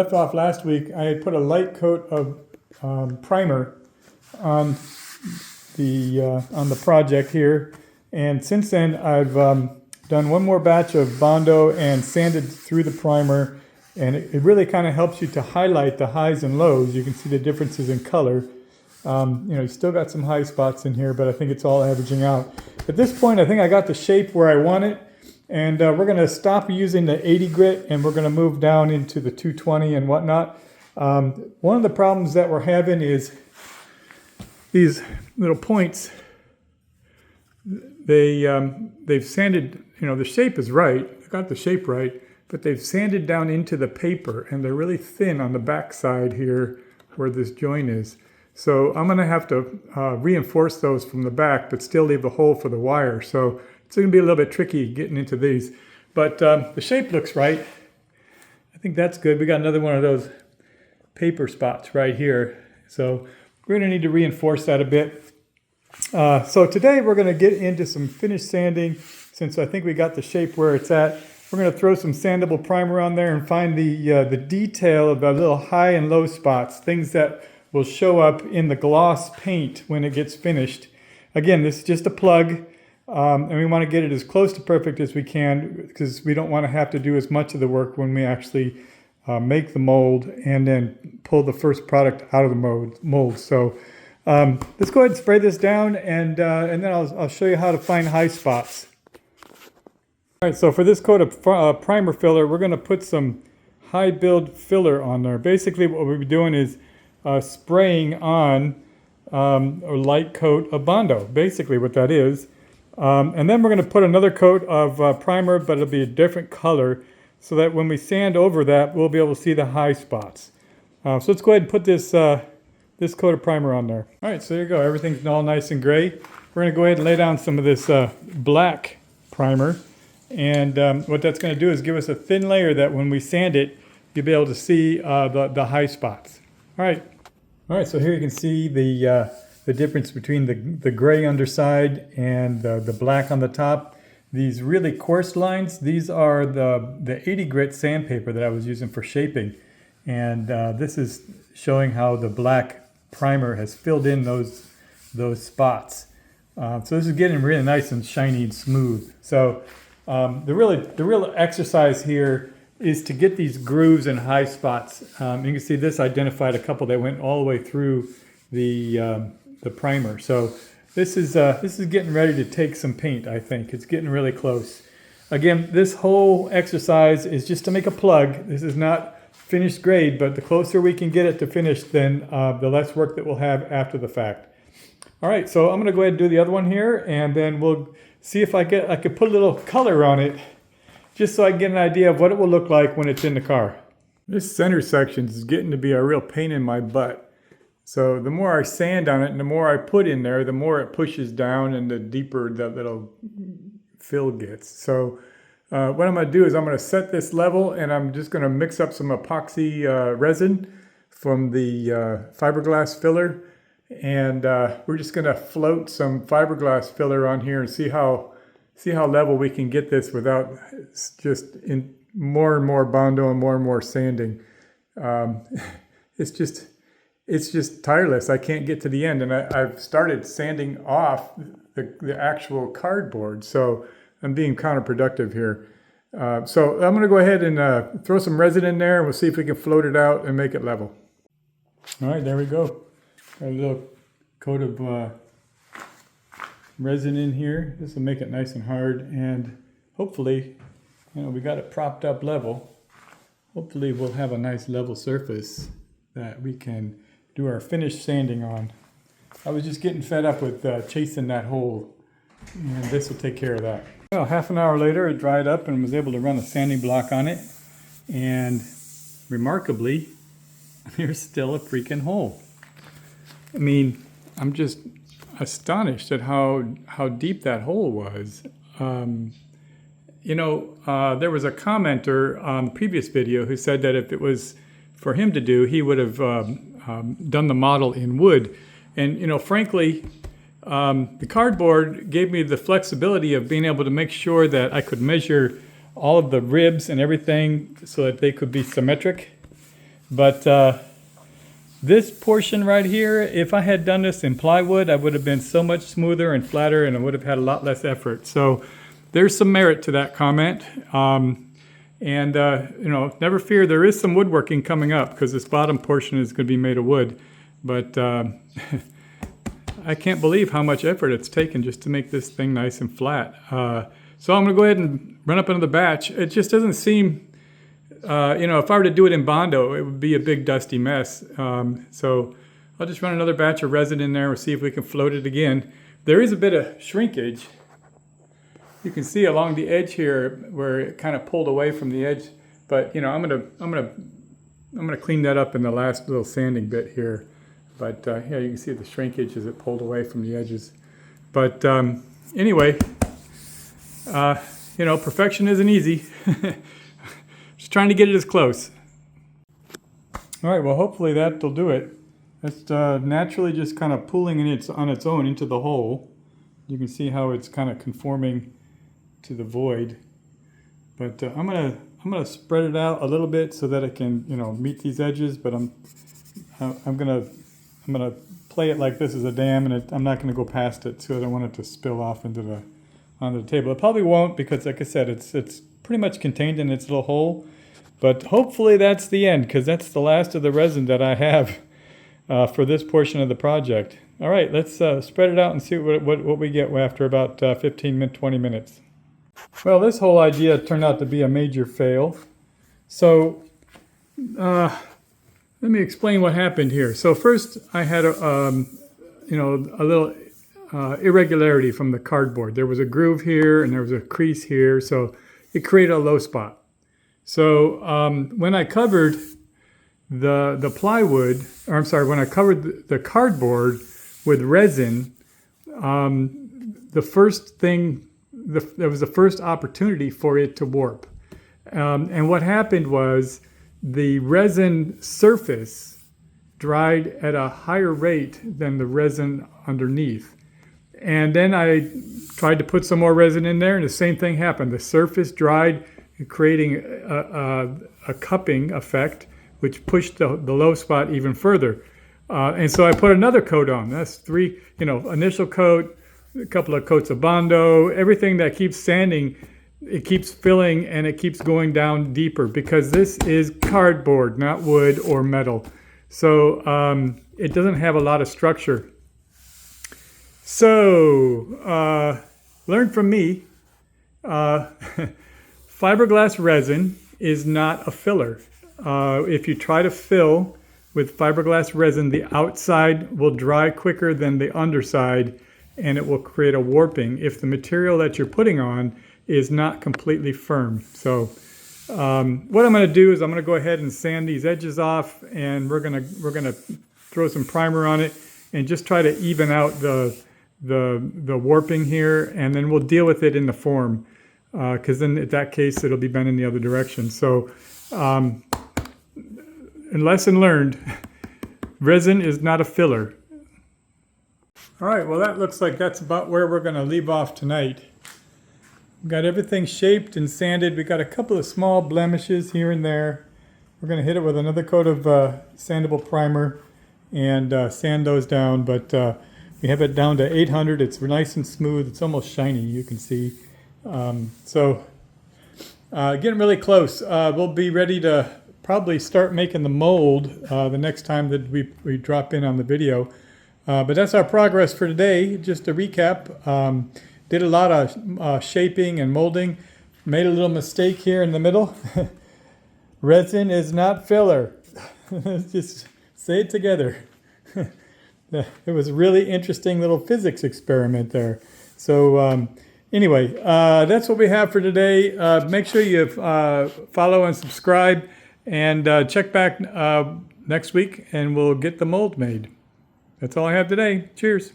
left off last week, I had put a light coat of primer on the project here, and since then I've done one more batch of Bondo and sanded through the primer, and it really kind of helps you to highlight the highs and lows. You can see the differences in color. You still got some high spots in here, but I think it's all averaging out. At this point, I think I got the shape where I want it, and we're going to stop using the 80 grit, and we're going to move down into the 220 and whatnot. One of the problems that we're having is these little points. They've sanded, the shape is right. They've got the shape right, but they've sanded down into the paper, and they're really thin on the back side here where this joint is. So I'm going to have to reinforce those from the back, but still leave a hole for the wire. So it's going to be a little bit tricky getting into these. But the shape looks right. I think that's good. We got another one of those paper spots right here. So we're going to need to reinforce that a bit. So today we're going to get into some finish sanding. Since I think we got the shape where it's at, we're going to throw some sandable primer on there and find the detail of the little high and low spots, things that will show up in the gloss paint when it gets finished. Again, this is just a plug, and we want to get it as close to perfect as we can because we don't want to have to do as much of the work when we actually make the mold and then pull the first product out of the mold. So let's go ahead and spray this down, and then I'll show you how to find high spots. All right, so for this coat of primer filler, we're going to put some high build filler on there. Basically what we'll be doing is spraying on a light coat of Bondo, basically what that is. And then we're going to put another coat of primer, but it'll be a different color, so that when we sand over that, we'll be able to see the high spots. So let's go ahead and put this coat of primer on there. All right, so there you go. Everything's all nice and gray. We're going to go ahead and lay down some of this black primer. And what that's going to do is give us a thin layer that when we sand it, you'll be able to see the high spots. All right, so here you can see the difference between the gray underside and the black on the top. These really coarse lines, these are the 80 grit sandpaper that I was using for shaping. And this is showing how the black primer has filled in those spots. So this is getting really nice and shiny and smooth. So the real exercise here is to get these grooves and high spots. You can see this identified a couple that went all the way through the primer. So this is getting ready to take some paint, I think. It's getting really close. Again, this whole exercise is just to make a plug. This is not finished grade, but the closer we can get it to finished, then the less work that we'll have after the fact. All right, so I'm gonna go ahead and do the other one here, and then we'll see if I could put a little color on it, just so I can get an idea of what it will look like when it's in the car. This center section is getting to be a real pain in my butt. So the more I sand on it and the more I put in there, the more it pushes down and the deeper the little fill gets. So what I'm going to do is I'm going to set this level, and I'm just going to mix up some epoxy resin from the fiberglass filler. And we're just going to float some fiberglass filler on here and see how level we can get this without just in more and more Bondo and more sanding. It's just tireless. I can't get to the end, and I've started sanding off the actual cardboard, so I'm being counterproductive here. So I'm going to go ahead and throw some resin in there, and we'll see if we can float it out and make it level. All right, there we go. Got a little coat of resin in here. This will make it nice and hard, and hopefully, we got it propped up level. Hopefully we'll have a nice level surface that we can do our finished sanding on. I was just getting fed up with chasing that hole, and this will take care of that. Well, half an hour later it dried up and was able to run a sanding block on it, and remarkably, there's still a freaking hole. I mean, I'm just astonished at how deep that hole was. There was a commenter on the previous video who said that if it was for him to do, he would have done the model in wood. And, frankly, the cardboard gave me the flexibility of being able to make sure that I could measure all of the ribs and everything so that they could be symmetric. But this portion right here, if I had done this in plywood, I would have been so much smoother and flatter, and I would have had a lot less effort. So there's some merit to that comment. Never fear, there is some woodworking coming up because this bottom portion is going to be made of wood. But I can't believe how much effort it's taken just to make this thing nice and flat. So I'm going to go ahead and run up another batch. It just doesn't seem, if I were to do it in Bondo, it would be a big dusty mess. So I'll just run another batch of resin in there and see if we can float it again. There is a bit of shrinkage. You can see along the edge here where it kind of pulled away from the edge. But I'm gonna clean that up in the last little sanding bit here. But yeah, you can see the shrinkage as it pulled away from the edges. But anyway, perfection isn't easy. Just trying to get it as close. All right, well, hopefully that'll do it. It's naturally just kind of pulling on its own into the hole. You can see how it's kind of conforming to the void. But I'm gonna spread it out a little bit so that it can meet these edges. But I'm gonna play it like this is a dam, and I'm not gonna go past it, so I don't want it to spill off onto the table. It probably won't because, like I said, it's pretty much contained in its little hole. But hopefully that's the end, because that's the last of the resin that I have for this portion of the project. All right, let's spread it out and see what we get after about 20 minutes. Well, this whole idea turned out to be a major fail. So let me explain what happened here. So first I had a little irregularity from the cardboard. There was a groove here and there was a crease here, so it created a low spot. So when I covered the plywood, or I'm sorry, when I covered the cardboard with resin, the first thing, there was the first opportunity for it to warp. And what happened was the resin surface dried at a higher rate than the resin underneath. And then I tried to put some more resin in there, and the same thing happened. The surface dried, creating a cupping effect, which pushed the low spot even further. And so I put another coat on. That's three, initial coat, a couple of coats of Bondo, everything that keeps sanding, it keeps filling and it keeps going down deeper because this is cardboard, not wood or metal. So it doesn't have a lot of structure. So learn from me, fiberglass resin is not a filler. If you try to fill with fiberglass resin, the outside will dry quicker than the underside, and it will create a warping if the material that you're putting on is not completely firm. So what I'm going to do is I'm going to go ahead and sand these edges off, and we're going to throw some primer on it and just try to even out the warping here, and then we'll deal with it in the form, because then in that case it'll be bent in the other direction. So lesson learned, resin is not a filler. All right, well, that looks like that's about where we're going to leave off tonight. We've got everything shaped and sanded. We got a couple of small blemishes here and there. We're going to hit it with another coat of sandable primer and sand those down, but we have it down to 800. It's nice and smooth. It's almost shiny, you can see. So getting really close. We'll be ready to probably start making the mold the next time that we drop in on the video. But that's our progress for today. Just to recap, did a lot of shaping and molding. Made a little mistake here in the middle. Resin is not filler. Just say it together. It was a really interesting little physics experiment there. So anyway, that's what we have for today. Make sure you follow and subscribe, and check back next week, and we'll get the mold made. That's all I have today. Cheers.